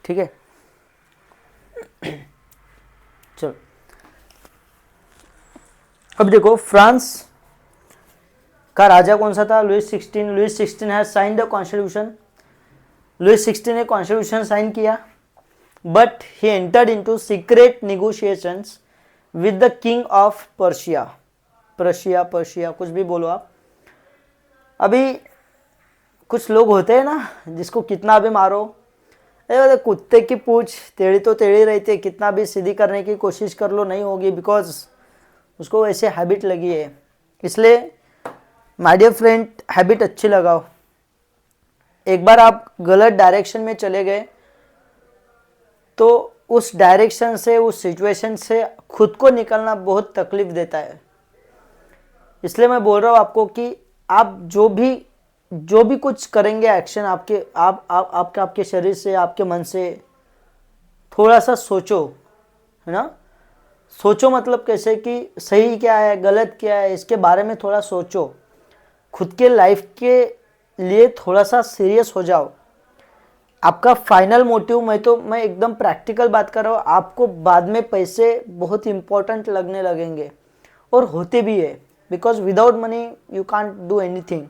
ठीक है। चलो अब देखो फ्रांस का राजा कौन सा था? Louis 16। Louis 16 has signed the constitution. Louis 16 ने कॉन्स्टिट्यूशन साइन किया, but he entered into secret negotiations with the king of Persia. Persia कुछ भी बोलो आप। अभी कुछ लोग होते हैं ना जिसको कितना भी मारो, अरे कुत्ते की पूंछ टेढ़ी तो टेढ़ी रहती है, कितना भी सीधी करने की कोशिश कर लो नहीं होगी, बिकॉज उसको वैसे हैबिट लगी है। इसलिए माय डियर फ्रेंड, हैबिट अच्छी लगाओ। एक बार आप गलत डायरेक्शन में चले गए तो उस डायरेक्शन से, उस सिचुएशन से खुद को निकलना बहुत तकलीफ देता है। इसलिए मैं बोल रहा हूँ आपको कि आप जो भी कुछ करेंगे एक्शन आपके शरीर से, आपके मन से, थोड़ा सा सोचो, है ना। सोचो मतलब कैसे कि सही क्या है, गलत क्या है, इसके बारे में थोड़ा सोचो। खुद के लाइफ के लिए थोड़ा सा सीरियस हो जाओ। आपका फाइनल मोटिव, मैं एकदम प्रैक्टिकल बात कर रहा हूँ, आपको बाद में पैसे बहुत इंपॉर्टेंट लगने लगेंगे और होते भी है, because without money you can't do anything,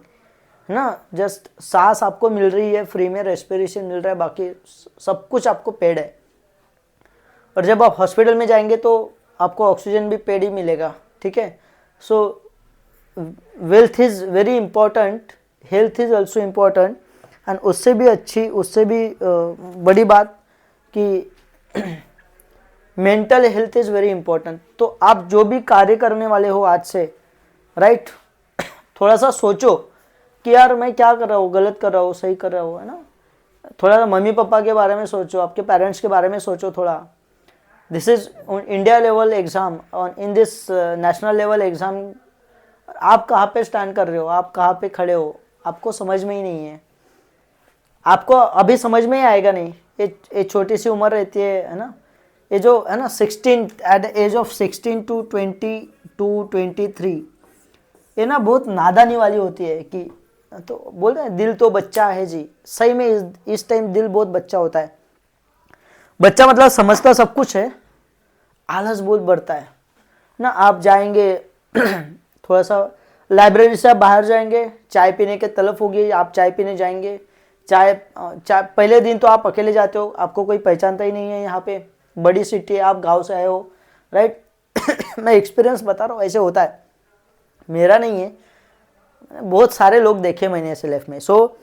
है ना। जस्ट सांस आपको मिल रही है फ्री में, रेस्पिरेशन मिल रहा है, बाकी सब कुछ आपको पेड है। और जब आप हॉस्पिटल में जाएंगे तो आपको ऑक्सीजन भी पेड ही मिलेगा, ठीक है। सो wealth is very important, health is also important. And उससे भी बड़ी बात कि mental health is very important. तो आप जो भी कार्य करने वाले हो आज से, राइट, थोड़ा सा सोचो कि यार मैं क्या कर रहा हूँ, गलत कर रहा हूँ, सही कर रहा हूँ, है ना। थोड़ा सा मम्मी पापा के बारे में सोचो, आपके पेरेंट्स के बारे में सोचो थोड़ा। This is India level exam, in this national level exam आप कहाँ पे स्टैंड कर रहे हो, आप कहाँ पे खड़े हो, आपको समझ में ही नहीं है। आपको अभी समझ में ही आएगा नहीं, ये छोटी सी उम्र रहती है ना। ये जो है ना 16, at the age of 16 to 23, ये ना बहुत नादानी वाली होती है कि, तो बोलते हैं दिल तो बच्चा है जी। सही में इस टाइम दिल बहुत बच्चा होता है। बच्चा मतलब समझता सब कुछ है, आलस बहुत बढ़ता है ना। आप जाएंगे थोड़ा सा लाइब्रेरी से आप बाहर जाएंगे, चाय पीने के तलब होगी, आप चाय पीने जाएंगे। चाय पहले दिन तो आप अकेले जाते हो, आपको कोई पहचानता ही नहीं है। यहाँ पे बड़ी सिटी है, आप गांव से आए हो, राइट। मैं एक्सपीरियंस बता रहा हूँ, ऐसे होता है, मेरा नहीं है, बहुत सारे लोग देखे मैंने ऐसे लाइफ में। सो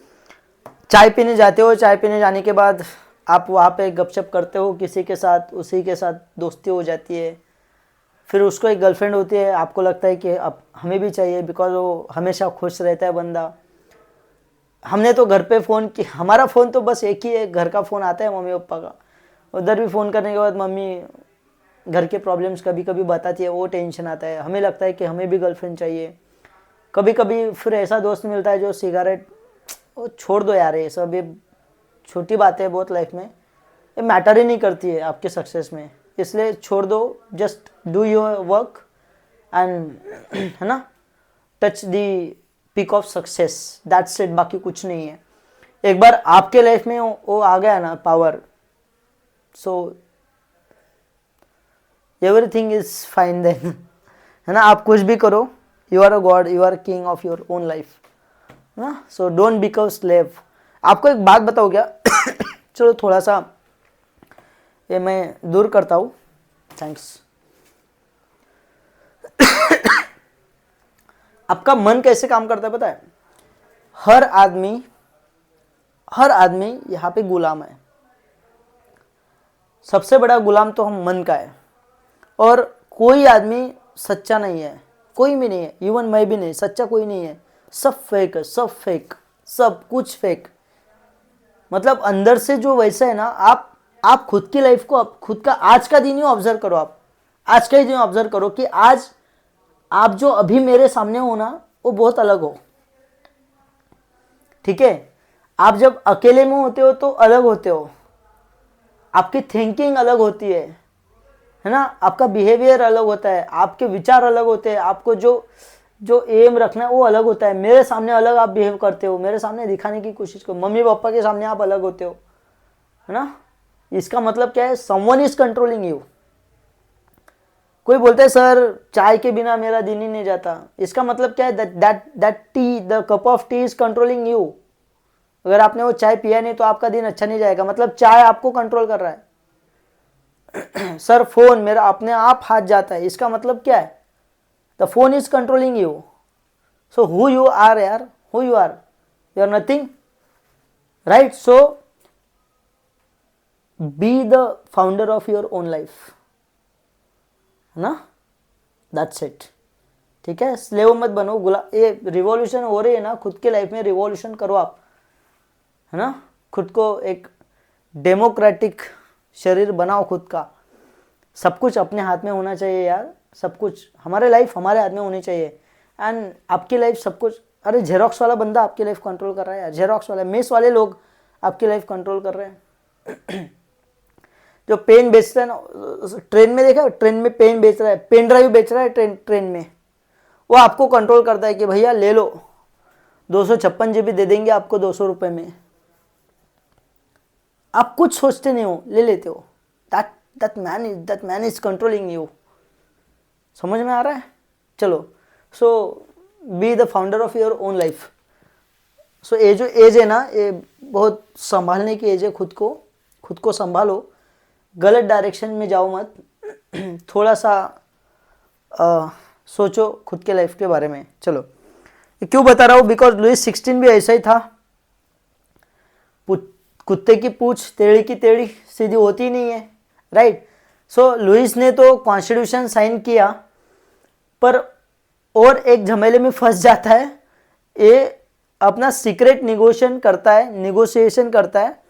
चाय पीने जाते हो, चाय पीने जाने के बाद आप वहाँ पे गपशप करते हो किसी के साथ, उसी के साथ दोस्ती हो जाती है। फिर उसको एक गर्लफ्रेंड होती है, आपको लगता है कि अब हमें भी चाहिए, बिकॉज वो हमेशा खुश रहता है बंदा। हमने तो घर पे फ़ोन की, हमारा फ़ोन तो बस एक ही है, घर का फ़ोन आता है मम्मी पापा का। उधर भी फ़ोन करने के बाद मम्मी घर के प्रॉब्लम्स कभी कभी बताती है, वो टेंशन आता है, हमें लगता है कि हमें भी गर्लफ्रेंड चाहिए। कभी कभी फिर ऐसा दोस्त मिलता है जो सिगारेट, वो छोड़ दो यार, ये सब ये छोटी बातें बहुत लाइफ में, ये मैटर ही नहीं करती है आपके सक्सेस में, इसलिए छोड़ दो। Just do your work and, है ना, touch the peak of success, that's it, बाकी कुछ नहीं है। एक बार आपके लाइफ में वो आ गया ना power, so everything is fine then, है ना। आप कुछ भी करो, you are a god, you are king of your own life, है ना। So don't become slave. आपको एक बात बताओ क्या? चलो थोड़ा सा ये मैं दूर करता हूँ, थैंक्स। आपका मन कैसे काम करता है पता है? हर आदमी यहाँ पे गुलाम है। सबसे बड़ा गुलाम तो हम मन का है। और कोई आदमी सच्चा नहीं है, कोई भी नहीं है, इवन मैं भी नहीं, सच्चा कोई नहीं है। सब फेक है, सब फेक, सब कुछ फेक। मतलब अंदर से जो वैसा है ना, आप खुद की लाइफ को, खुद का आज का दिन ही ऑब्जर्व करो। आप आज का ही दिन ऑब्जर्व करो कि आज आप जो अभी मेरे सामने हो ना, वो बहुत अलग हो, ठीक है। आप जब अकेले में होते हो तो अलग होते हो, आपकी थिंकिंग अलग होती है ना। आपका बिहेवियर अलग होता है, आपके विचार अलग होते हैं, आपको जो एम रखना है वो अलग होता है। मेरे सामने अलग आप बिहेव करते हो, मेरे सामने दिखाने की कोशिश करो, मम्मी पापा के सामने आप अलग होते हो, है ना। इसका मतलब क्या है, समवन इज कंट्रोलिंग यू। कोई बोलता है सर चाय के बिना मेरा दिन ही नहीं जाता, इसका मतलब क्या है, that T, the cup of T is controlling you. अगर आपने वो चाय पिया नहीं तो आपका दिन अच्छा नहीं जाएगा, मतलब चाय आपको कंट्रोल कर रहा है। सर फोन मेरा अपने आप हाथ जाता है, इसका मतलब क्या है, the phone is controlling you. So who you are यार, who you are nothing, right. So be the founder of your own life, ना, दैट्स इट। ठीक है, स्लेव मत बनो, ये रिवॉल्यूशन हो रही है ना, खुद के लाइफ में रिवॉल्यूशन करो आप, है ना। खुद को एक डेमोक्रेटिक शरीर बनाओ खुद का, सब कुछ अपने हाथ में होना चाहिए यार, सब कुछ हमारे लाइफ हमारे हाथ में होनी चाहिए। एंड आपकी लाइफ सब कुछ, अरे जेरोक्स वाला बंदा आपकी लाइफ कंट्रोल कर रहा है यार, जेरोक्स वाला, मेस वाले लोग आपकी लाइफ कंट्रोल कर रहे हैं। जो पेन बेचता है ना ट्रेन में, देखा ट्रेन में पेन बेच रहा है, पेन ड्राइव बेच रहा है ट्रेन में, वो आपको कंट्रोल करता है कि भैया ले लो, 256 GB दे देंगे आपको 200 रुपये में, आप कुछ सोचते नहीं हो, ले लेते हो। That man is controlling you. समझ में आ रहा है? चलो, so be the founder of your own life. So ये जो एज है ना, ये बहुत संभालने की एज है, खुद को संभालो, गलत डायरेक्शन में जाओ मत। थोड़ा सा सोचो खुद के लाइफ के बारे में। चलो, ये क्यों बता रहा हूँ, बिकॉज लुइस 16 भी ऐसा ही था। कुत्ते की पूछ टेढ़ी की टेढ़ी सीधी होती नहीं है, राइट। सो लुइस ने तो कॉन्स्टिट्यूशन साइन किया, पर और एक झमेले में फंस जाता है, ये अपना सीक्रेट निगोशिएशन करता है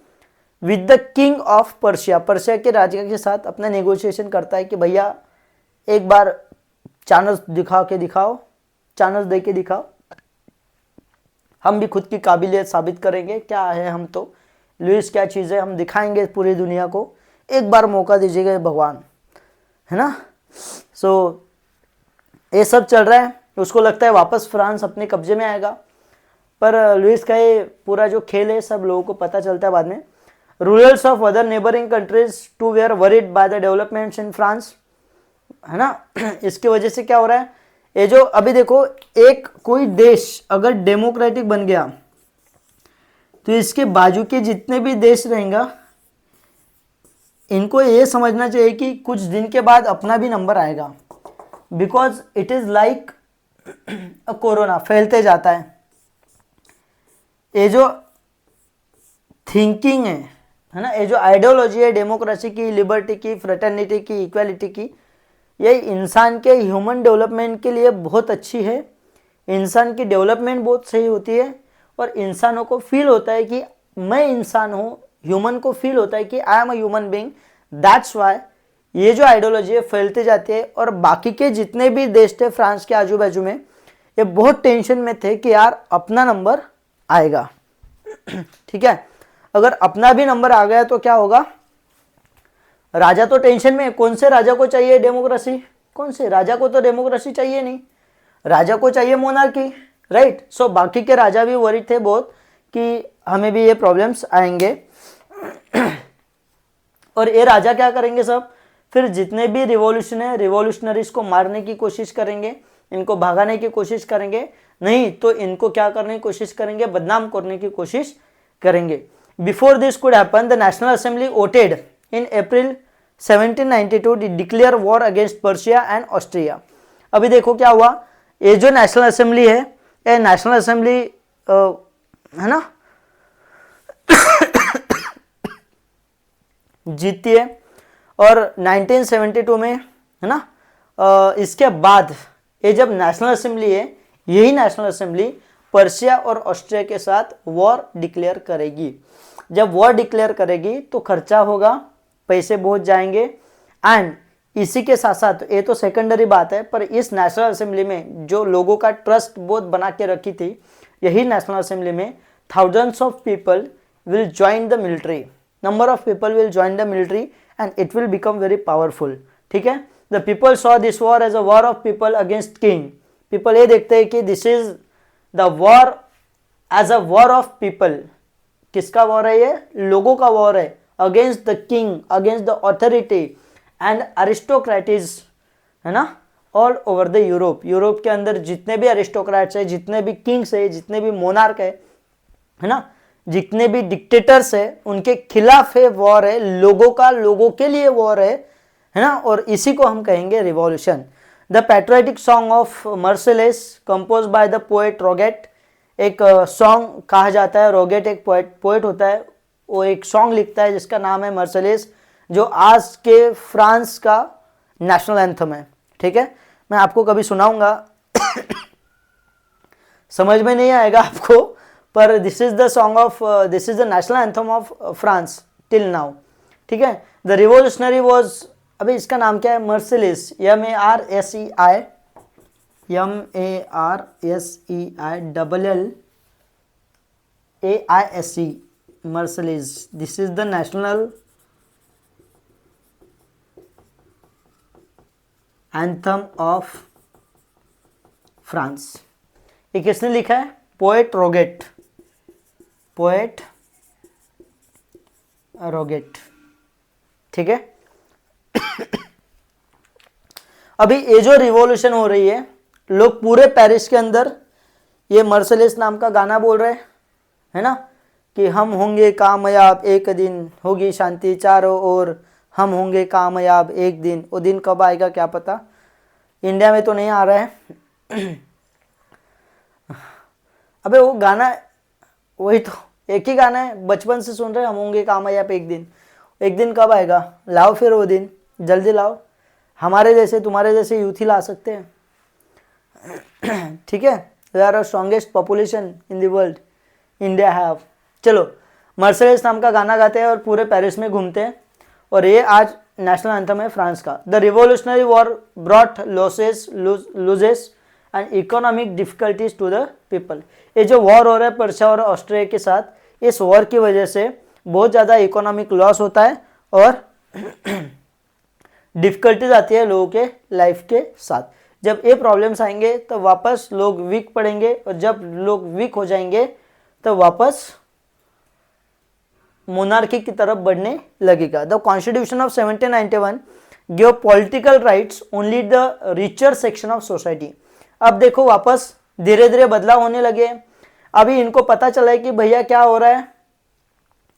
with the king of Persia, Persia के राजा के साथ अपना नेगोशिएशन करता है कि भैया एक बार चांस दे के दिखाओ, हम भी खुद की काबिलियत साबित करेंगे, क्या है हम तो, लुइस क्या चीज़ है, हम दिखाएंगे पूरी दुनिया को, एक बार मौका दीजिएगा भगवान, है ना। सो ये सब चल रहा है, उसको लगता है वापस फ्रांस अपने कब्जे में आएगा, पर लुइस का ये पूरा जो खेल है सब लोगों को पता चलता है बाद में। Rulers of other neighbouring countries too were worried by the developments in France, है ना। इसकी वजह से क्या हो रहा है, ये जो अभी देखो, एक कोई देश अगर डेमोक्रेटिक बन गया तो इसके बाजू के जितने भी देश रहेंगे, इनको ये समझना चाहिए कि कुछ दिन के बाद अपना भी नंबर आएगा, because it is like corona, फैलते जाता है। ये जो थिंकिंग है ना, ये जो आइडियोलॉजी है डेमोक्रेसी की, लिबर्टी की, फ्रेटर्निटी की, इक्वालिटी की, ये इंसान के ह्यूमन डेवलपमेंट के लिए बहुत अच्छी है। इंसान की डेवलपमेंट बहुत सही होती है, और इंसानों को फील होता है कि मैं इंसान हूँ, ह्यूमन को फील होता है कि I am a human being. That's why ये जो आइडियोलॉजी है फैलते जाती है, और बाकी के जितने भी देश थे फ्रांस के आजू बाजू में, ये बहुत टेंशन में थे कि यार अपना नंबर आएगा। ठीक है, अगर अपना भी नंबर आ गया तो क्या होगा, राजा तो टेंशन में, कौन से राजा को चाहिए डेमोक्रेसी, कौन से राजा को तो डेमोक्रेसी चाहिए नहीं, राजा को चाहिए मोनार्की, राइट। सो बाकी के राजा भी वरीड थे बहुत कि हमें भी ये प्रॉब्लम्स आएंगे। और ये राजा क्या करेंगे सब, फिर जितने भी रिवॉल्यूशन है, रिवॉल्यूशनरीज को मारने की कोशिश करेंगे, इनको भगाने की कोशिश करेंगे, नहीं तो इनको क्या करने की कोशिश करेंगे, बदनाम करने की कोशिश करेंगे। Before this could happen, the national assembly voted in April 1792 to declare war against Persia and Austria. अभी देखो क्या हुआ, ये जो नेशनल असेंबली है, ये नेशनल असेंबली है ना जीतती है, और 1972 में, है ना, इसके बाद ये जब नेशनल असेंबली है, यही नेशनल असेंबली पर्शिया और ऑस्ट्रिया के साथ वॉर डिक्लेयर करेगी। जब वॉर डिक्लेयर करेगी तो खर्चा होगा, पैसे बहुत जाएंगे, एंड इसी के साथ साथ, ये तो सेकेंडरी बात है, पर इस नेशनल असेंबली में जो लोगों का ट्रस्ट बहुत बना के रखी थी, यही नेशनल असेंबली में thousands of people will join the military, number of people will join the military and it will become very powerful। ठीक है, the people saw this war as a war of people against king। people ये देखते हैं कि this is the war as a war of people। किसका war है ये, लोगों का वॉर है against the king, against the authority and aristocracies, है ना, all over the Europe. Europe के अंदर जितने भी अरिस्टोक्रेट्स है, जितने भी किंग्स है, जितने भी मोनार्क है ना, जितने भी डिक्टेटर्स है, उनके खिलाफ है वॉर है, लोगों का लोगों के लिए वॉर है ना, और इसी को हम कहेंगे revolution. The patriotic song of Marseilles compose by the poet Roget, एक सॉन्ग कहा जाता है, रोगेट एक पोएट होता है, वो एक सॉन्ग लिखता है जिसका नाम है मर्सिलेस, जो आज के फ्रांस का नेशनल एंथम है। ठीक है, मैं आपको कभी सुनाऊंगा समझ में नहीं आएगा आपको, पर this is the song of, this is the national anthem of France till now. ठीक है, द रिवोल्यूशनरी वॉज, अभी इसका नाम क्या है, merciless, MARSEI, MARSEILLAISE, merciless. This is the national anthem of France. ये किसने लिखा है, पोएट रोगेट, पोएट रोगेट। ठीक है, अभी ये जो रिवॉल्यूशन हो रही है, लोग पूरे पेरिस के अंदर ये मर्सिलेस नाम का गाना बोल रहे हैं, है ना, कि हम होंगे कामयाब एक दिन, होगी शांति चारों ओर, हम होंगे कामयाब एक दिन। वो दिन कब आएगा क्या पता, इंडिया में तो नहीं आ रहा है अबे वो गाना, वही तो एक ही गाना है, बचपन से सुन रहे, हम होंगे कामयाब एक दिन। एक दिन कब आएगा, लाओ फिर वो दिन, जल्दी लाओ। हमारे जैसे तुम्हारे जैसे यूथ ही ला सकते हैं ठीक है, we are the strongest population in the world, India have. चलो, मर्सिलेस नाम का गाना गाते हैं और पूरे पेरिस में घूमते हैं, और ये आज नेशनल एंथम है फ्रांस का। The revolutionary war brought losses, loses and economic difficulties to the people. ये जो वॉर हो रहा है पर्शिया और ऑस्ट्रिया के साथ, इस वॉर की वजह से बहुत ज़्यादा इकोनॉमिक लॉस होता है और डिफिकल्टीज आती है लोगों के लाइफ के साथ। जब ये प्रॉब्लम्स आएंगे तो वापस लोग वीक पड़ेंगे, और जब लोग वीक हो जाएंगे तो वापस मोनार्की की तरफ बढ़ने लगेगा। The constitution of 1791 give political rights only the richer section of society. अब देखो वापस धीरे धीरे बदलाव होने लगे। अभी इनको पता चला है कि भैया क्या हो रहा है,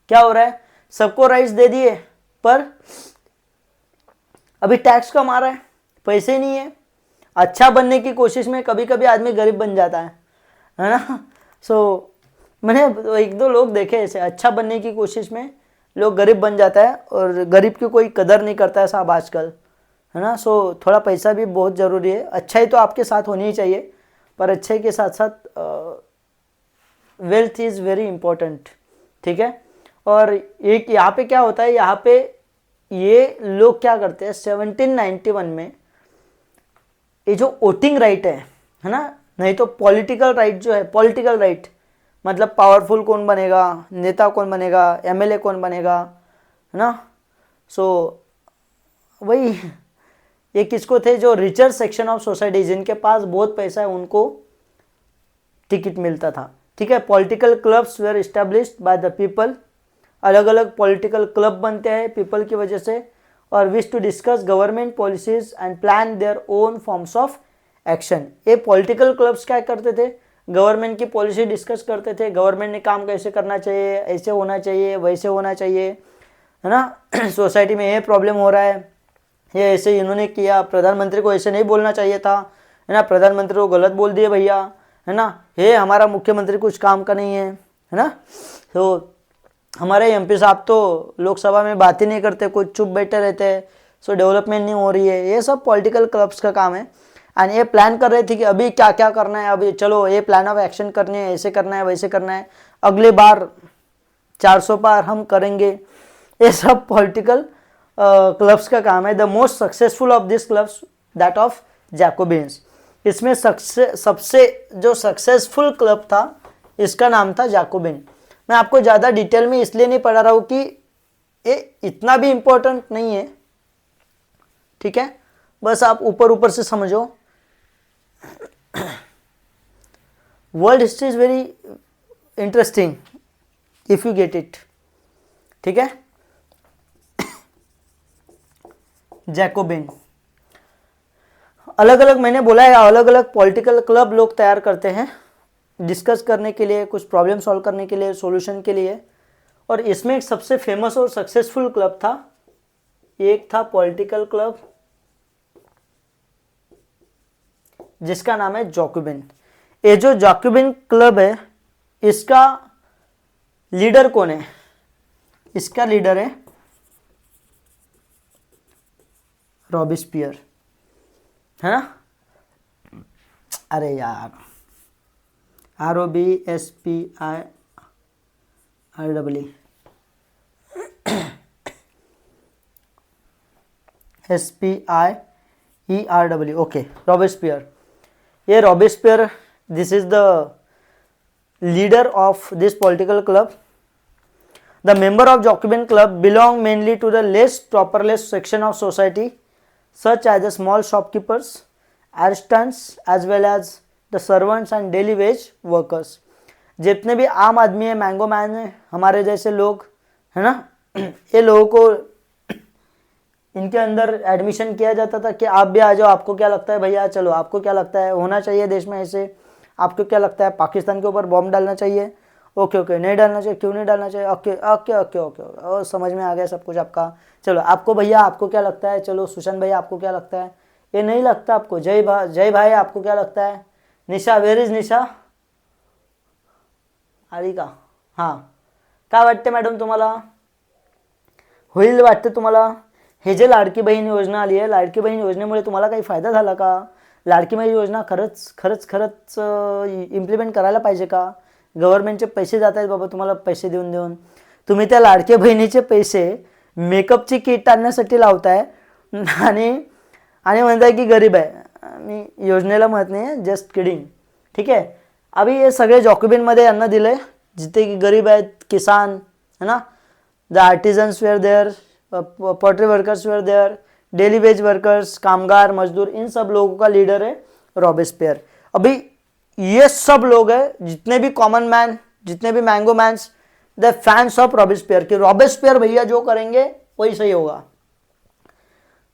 क्या हो रहा है, सबको राइट्स दे दिए, पर अभी टैक्स कम आ रहा है, पैसे नहीं है। अच्छा बनने की कोशिश में कभी कभी आदमी गरीब बन जाता है ना। सो मैंने एक दो लोग देखे ऐसे, अच्छा बनने की कोशिश में लोग गरीब बन जाता है, और गरीब की कोई कदर नहीं करता है साहब आजकल, है ना। सो थोड़ा पैसा भी बहुत ज़रूरी है, अच्छाई तो आपके साथ होनी ही चाहिए, पर अच्छाई के साथ साथ वेल्थ इज़ वेरी इम्पोर्टेंट। ठीक है, और एक यहाँ पे क्या होता है, यहाँ पे ये लोग क्या करते हैं, 1791 में ये जो वोटिंग राइट है ना, नहीं तो पॉलिटिकल राइट जो है, पॉलिटिकल राइट मतलब पावरफुल कौन बनेगा, नेता कौन बनेगा, MLA कौन बनेगा, है ना। सो वही ये किसको थे, जो रिचर सेक्शन ऑफ सोसाइटी, जिनके पास बहुत पैसा है, उनको टिकट मिलता था। ठीक है, political clubs were established by the people, अलग अलग पॉलिटिकल क्लब बनते हैं पीपल की वजह से, और wish to discuss government policies and plan their own forms of action. ये पॉलिटिकल क्लब्स क्या करते थे, गवर्नमेंट की पॉलिसी डिस्कस करते थे, गवर्नमेंट ने काम कैसे करना चाहिए, ऐसे होना चाहिए, वैसे होना चाहिए, है ना। सोसाइटी में ये प्रॉब्लम हो रहा है, ये ऐसे इन्होंने किया, प्रधानमंत्री को ऐसे नहीं बोलना चाहिए था, है ना, प्रधानमंत्री को गलत बोल दिए भैया, है ना, ये हमारा मुख्यमंत्री कुछ काम का नहीं है ना। तो हमारे MP साहब तो लोकसभा में बात ही नहीं करते, कुछ चुप बैठे रहते हैं, सो डेवलपमेंट नहीं हो रही है। ये सब पॉलिटिकल क्लब्स का काम है। एंड ये प्लान कर रहे थे कि अभी क्या क्या करना है, अभी चलो ये प्लान ऑफ एक्शन करनी है, ऐसे करना है, वैसे करना है, अगले बार 400 पार हम करेंगे। ये सब पॉलिटिकल क्लब्स का काम है। The most successful of this clubs that of Jacobins. इसमें सबसे जो सक्सेसफुल क्लब था, इसका नाम था जैकोबिन। मैं आपको ज़्यादा डिटेल में इसलिए नहीं पढ़ा रहा हूँ कि ये इतना भी इम्पोर्टेंट नहीं है, ठीक है, बस आप ऊपर ऊपर से समझो। World history is very interesting if you get it, ठीक है। जैकोबिन। अलग अलग मैंने बोला है, अलग अलग पॉलिटिकल क्लब लोग तैयार करते हैं डिस्कस करने के लिए, कुछ प्रॉब्लम सॉल्व करने के लिए, सॉल्यूशन के लिए। और इसमें एक सबसे फेमस और सक्सेसफुल क्लब था, एक था पॉलिटिकल क्लब जिसका नाम है जैकोबिन। ये जो जैकोबिन क्लब है इसका लीडर कौन है? इसका लीडर है रॉबिस्पियर, है ना? अरे यार, ROBSPIREE, ओके, रॉबिस्पियर। ये Robespierre, this is the leader of this political club. The member of Jacobin club belong mainly to the less properless section of society, such as the small shopkeepers, artisans, as well as the servants and daily wage workers. जितने भी आम आदमी है, mango man है, हमारे जैसे लोग है ना, ये लोगों को इनके अंदर एडमिशन किया जाता था कि आप भी आ जाओ, आपको क्या लगता है भैया, चलो आपको क्या लगता है होना चाहिए देश में ऐसे, आपको क्या लगता है पाकिस्तान के ऊपर बॉम्ब डालना चाहिए, ओके ओके, नहीं डालना चाहिए, क्यों नहीं डालना चाहिए, ओके ओके ओके ओके, और समझ में आ गया सब कुछ आपका। चलो आपको भैया आपको क्या लगता है, चलो सुशांत भैया आपको क्या लगता है, ये नहीं लगता आपको, जय भाई आपको क्या लगता है, निशा, वेर इज निशा, आलिका, हां, काय वाटते मॅडम तुम्हाला, होईल वाटतं तुम्हाला? हे जे लाडकी बहीण योजना आली आहे, लाडकी बहीण योजनेमुळे तुम्हाला काही फायदा झाला का? लाडकी बहीण योजना खरंच खरंच खरंच इम्प्लिमेंट करायला पाहिजे का? गव्हर्नमेंटचे पैसे जात आहेत बाबा तुम्हाला, पैसे देऊन देऊन तुम्ही त्या लाडकी बहिणीचे पैसे मेकअपची किट आणण्यासाठी लावताय आणि म्हणताय की गरीब आहे। मी योजनेला म्हणत नाही, जस्ट किडिंग, ठीक आहे। अभी ये सगळे जॉकोबिनमध्ये यांना दिले, जिथे की गरीब आहेत, किसान है ना, the artisans were there, poultry workers were there, daily wage workers, कामगार, मजदूर, इन सब लोगों का लीडर है रॉबिस्पियर। अभी ये सब लोग हैं, जितने भी कॉमन मैन, जितने भी mango mans, the fans of Robespierre, कि रॉबिस्पियर भैया जो करेंगे वही सही होगा,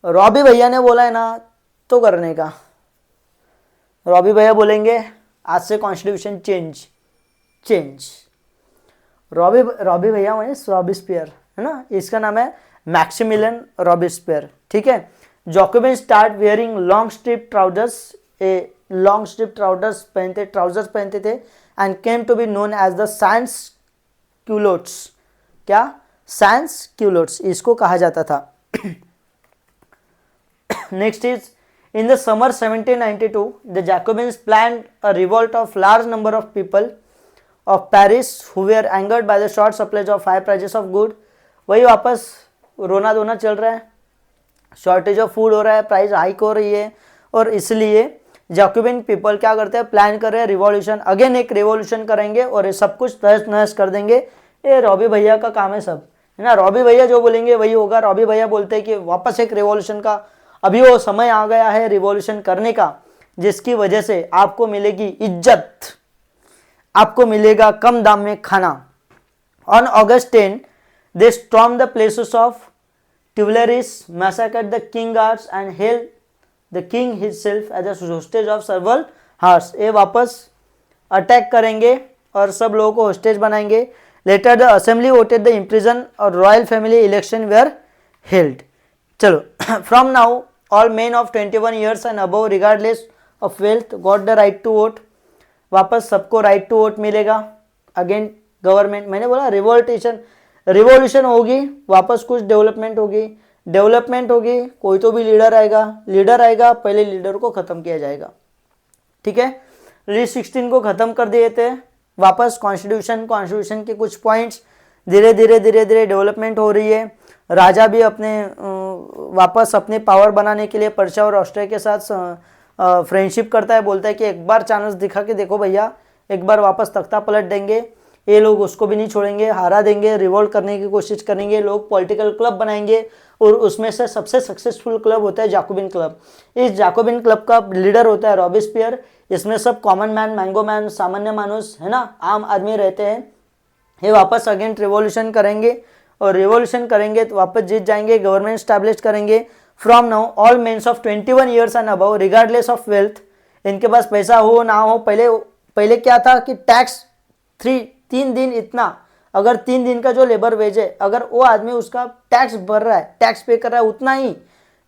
रॉबी भैया ने बोला है ना तो करने का। रॉबी भैया बोलेंगे आज से कॉन्स्टिट्यूशन चेंज। रॉबी भैया वही रॉबिस्पियर है ना, इसका नाम है मैक्सिमिलियन रॉबिस्पियर, ठीक है। Jacobin start wearing long strip trousers, long strip trousers पहनते थे, and came to be known as the sans culottes. क्या? सैंस क्यूलोट्स इसको कहा जाता था। Next is in the summer 1792 the Jacobins planned a revolt of large number of people of Paris who were angered by the short supply of high prices of good. वही वापस रोना धोना चल रहा है, शॉर्टेज ऑफ फूड हो रहा है, प्राइस हाइक हो रही है, और इसलिए जैकोबिन पीपल क्या करते हैं, प्लान कर रहे हैं रिवॉल्यूशन, अगेन एक रिवॉल्यूशन करेंगे और ये सब कुछ तहस नहस कर देंगे। ये रॉबी भैया का काम है सब, है ना, रॉबी भैया जो बोलेंगे वही होगा। रॉबी भैया बोलते हैं कि वापस एक रिवॉल्यूशन का अभी वो समय आ गया है रिवॉल्यूशन करने का, जिसकी वजह से आपको मिलेगी इज्जत, आपको मिलेगा कम दाम में खाना। On August 10 they stormed the places of Tuileries, massacred the king guards and held the king himself as a hostage of several hours। ये वापस अटैक करेंगे और सब लोगों को होस्टेज बनाएंगे। Later the assembly voted the imprison और royal family election were held. चलो, from now all men of 21 years and above regardless of wealth got the right to vote. वापस सबको राइट टू वोट मिलेगा। Again government, मैंने बोला revolution होगी, वापस कुछ डेवलपमेंट होगी, कोई तो भी लीडर आएगा, पहले लीडर को खत्म किया जाएगा, ठीक है। लुई 16 को खत्म कर दिए थे, वापस कॉन्स्टिट्यूशन के कुछ पॉइंट्स धीरे धीरे डेवलपमेंट हो रही है। राजा भी वापस अपने पावर बनाने के लिए पर्शिया और ऑस्ट्रिया के साथ फ्रेंडशिप करता है, बोलता है कि एक बार चांस दिखा के देखो भैया, एक बार वापस तख्ता पलट देंगे, ये लोग उसको भी नहीं छोड़ेंगे, हारा देंगे, रिवोल्ट करने की कोशिश करेंगे, लोग पॉलिटिकल क्लब बनाएंगे, और उसमें से सबसे सक्सेसफुल क्लब होता है जैकोबिन क्लब। इस जैकोबिन क्लब का लीडर होता है रॉबिस्पियर। इसमें सब कॉमन मैन, मैंगो मैन, सामान्य मानुस, है ना, आम आदमी रहते हैं। ये वापस अगेन रिवॉल्यूशन करेंगे, और रिवॉल्यूशन करेंगे तो वापस जीत जाएंगे, गवर्नमेंट स्टैब्लिश करेंगे, from now all mens of 21 years and above regardless of wealth, इनके पास पैसा हो ना हो, पहले क्या था कि टैक्स 3 दिन इतना, अगर 3 दिन का जो लेबर वेज है, अगर वो आदमी उसका टैक्स भर रहा है, टैक्स पे कर रहा है उतना ही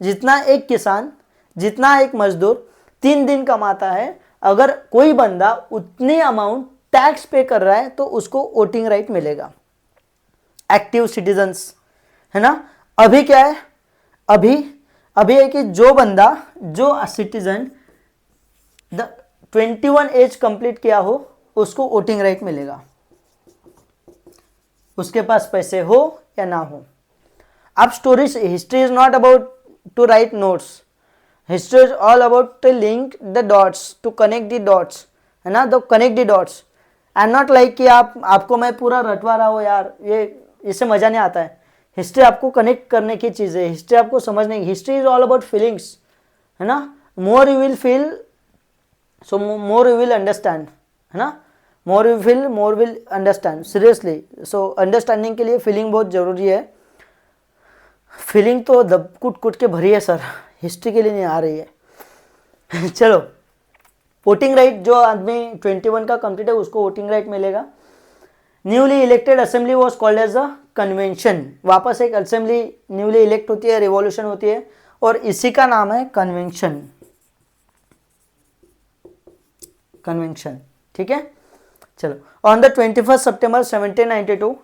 जितना एक किसान, जितना एक मजदूर 3 दिन कमाता है, अगर कोई बंदा उतनी अमाउंट टैक्स पे कर रहा है तो उसको वोटिंग राइट मिलेगा, एक्टिव सिटीजन्स, है ना। अभी क्या है, अभी है कि जो बंदा, जो सिटीजन 21 एज कंप्लीट किया हो उसको वोटिंग राइट मिलेगा, उसके पास पैसे हो या ना हो। अब history is not about to write notes, history is all about to link the dots, to connect the dots, है ना, तो connect the dots and not like कि आपको मैं पूरा रटवा रहा हूँ यार, ये इससे मजा नहीं आता है। हिस्ट्री आपको कनेक्ट करने की चीज़ है, हिस्ट्री आपको समझने की, history is all about feelings, है ना। More you will feel so more you will understand, है ना, more you feel more will understand, seriously. So understanding के लिए फीलिंग बहुत ज़रूरी है। फीलिंग तो दब कुट कुट के भरी है सर, हिस्ट्री के लिए नहीं आ रही है। चलो, वोटिंग राइट जो आदमी 21 का कंप्लीट है उसको वोटिंग राइट मिलेगा। Newly elected assembly was called as a convention, वापस एक असेंबली न्यूली इलेक्ट होती है, रिवॉल्यूशन होती है, और इसी का नाम है कन्वेंशन, कन्वेंशन, ठीक है। चलो, on the 21 September 1792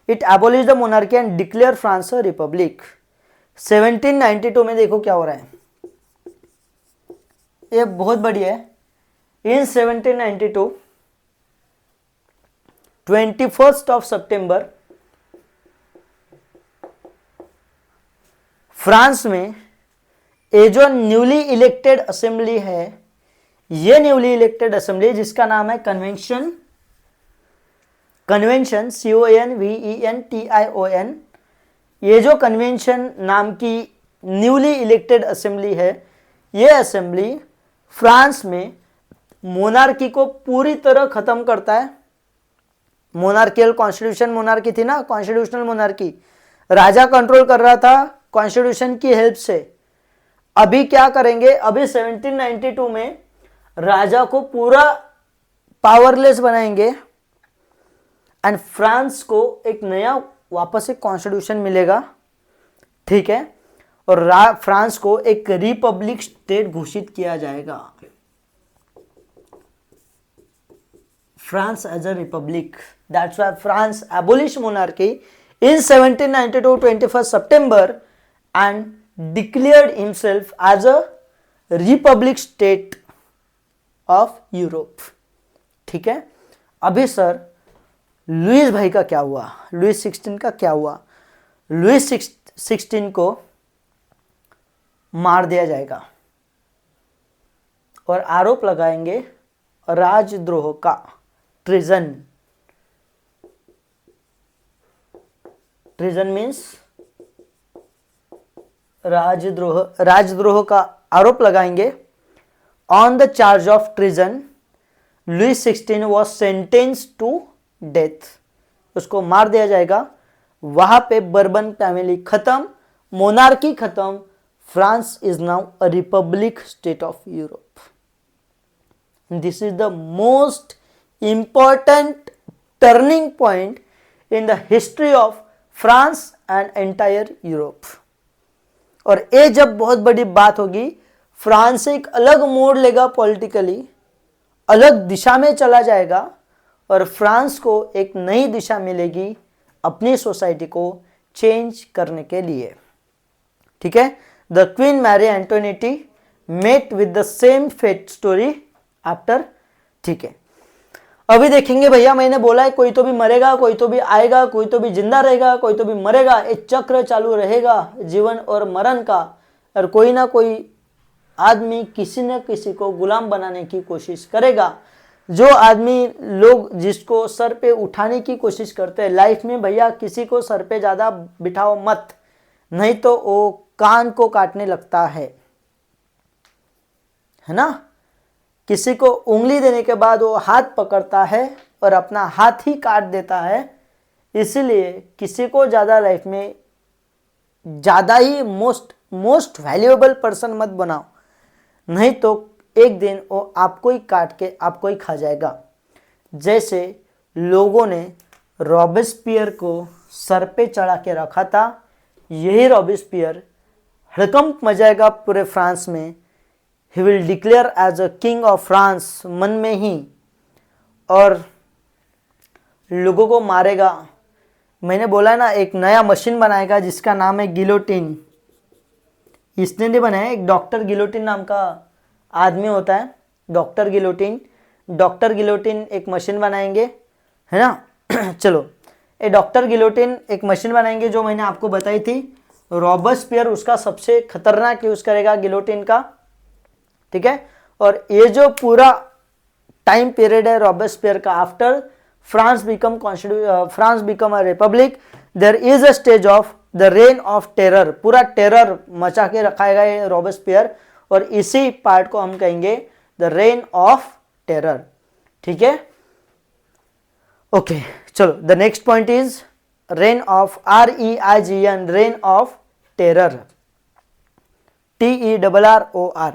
it abolish the monarchy and declare France a republic. 1792 में देखो क्या हो रहा है, ये बहुत बढ़िया है। इन 1792 21st of September फ्रांस में ये जो न्यूली इलेक्टेड असेंबली है, ये न्यूली इलेक्टेड असेंबली जिसका नाम है कन्वेंशन, कन्वेंशन CONVENTION, ये जो कन्वेंशन नाम की न्यूली इलेक्टेड असेंबली है, ये असेंबली फ्रांस में मोनार्की को पूरी तरह खत्म करता है। मोनार्कियल कॉन्स्टिट्यूशन मोनार्की थी ना, कॉन्स्टिट्यूशनल मोनार्की, राजा कंट्रोल कर रहा था कॉन्स्टिट्यूशन की हेल्प से। अभी क्या करेंगे, अभी 1792 में राजा को पूरा पावरलेस बनाएंगे एंड फ्रांस को एक नया वापस एक कॉन्स्टिट्यूशन मिलेगा, ठीक है, और फ्रांस को एक रिपब्लिक स्टेट घोषित किया जाएगा, France as a republic. That's why France abolished monarchy in 1792 21st September and declared himself as a republic state of Europe. ठीक है। अभी सर लुईस भाई का क्या हुआ, लुईस 16 का क्या हुआ? लुईस 16 को मार दिया जाएगा और आरोप लगाएंगे राजद्रोह का, ट्रिजन। ट्रिजन मीन्स राजद्रोह, राजद्रोह का आरोप लगाएंगे। On the charge of treason Louis 16 was sentence to death, उसको मार दिया जाएगा। वहां पे बर्बन फैमिली खत्म, मोनार्की खत्म, France is now a republic state of Europe. This is the most important turning point in the history of France and entire Europe। और ये जब बहुत बड़ी बात होगी, फ्रांस एक अलग मोड़ लेगा, पॉलिटिकली अलग दिशा में चला जाएगा और फ्रांस को एक नई दिशा मिलेगी अपनी सोसाइटी को चेंज करने के लिए, ठीक है। The queen Marie Antoinette met with the same fate story after, ठीक है। अभी देखेंगे भैया, मैंने बोला है कोई तो भी मरेगा, कोई तो भी आएगा, कोई तो भी जिंदा रहेगा, कोई तो भी मरेगा, एक चक्र चालू रहेगा जीवन और मरण का, और कोई ना कोई आदमी किसी न किसी को गुलाम बनाने की कोशिश करेगा। जो आदमी लोग जिसको सर पे उठाने की कोशिश करते हैं लाइफ में, भैया किसी को सर पे ज़्यादा बिठाओ मत, नहीं तो वो कान को काटने लगता है ना। किसी को उंगली देने के बाद वो हाथ पकड़ता है और अपना हाथ ही काट देता है। इसलिए किसी को ज़्यादा लाइफ में ज़्यादा ही मोस्ट वैल्यूएबल पर्सन मत बनाओ, नहीं तो एक दिन वो आपको ही काट के आपको ही खा जाएगा। जैसे लोगों ने रॉबेस्पियर को सर पे चढ़ा के रखा था, यही रॉबेस्पियर हड़कंप मचाएगा पूरे फ्रांस में। He will declare as a king of France मन में ही, और लोगों को मारेगा। मैंने बोला ना, एक नया मशीन बनाएगा जिसका नाम है गिलोटिन। इसने नहीं बनाया, एक डॉक्टर गिलोटिन नाम का आदमी होता है, डॉक्टर गिलोटिन। डॉक्टर गिलोटिन एक मशीन बनाएंगे, है ना। चलो, ये डॉक्टर गिलोटिन एक मशीन बनाएंगे जो मैंने आपको बताई थी। रॉबेस्पियर उसका सबसे खतरनाक यूज करेगा गिलोटिन का, ठीक है। और ये जो पूरा टाइम पीरियड है रॉबेस्पियर का, after France become a republic, there is a stage of the reign of terror. पूरा टेरर मचा के रखाएगा ये रॉबेस्पियर, और इसी पार्ट को हम कहेंगे द रेन ऑफ टेरर, ठीक है। ओके, चलो, the next point is rain of REIGN, rain of terror, TERROR।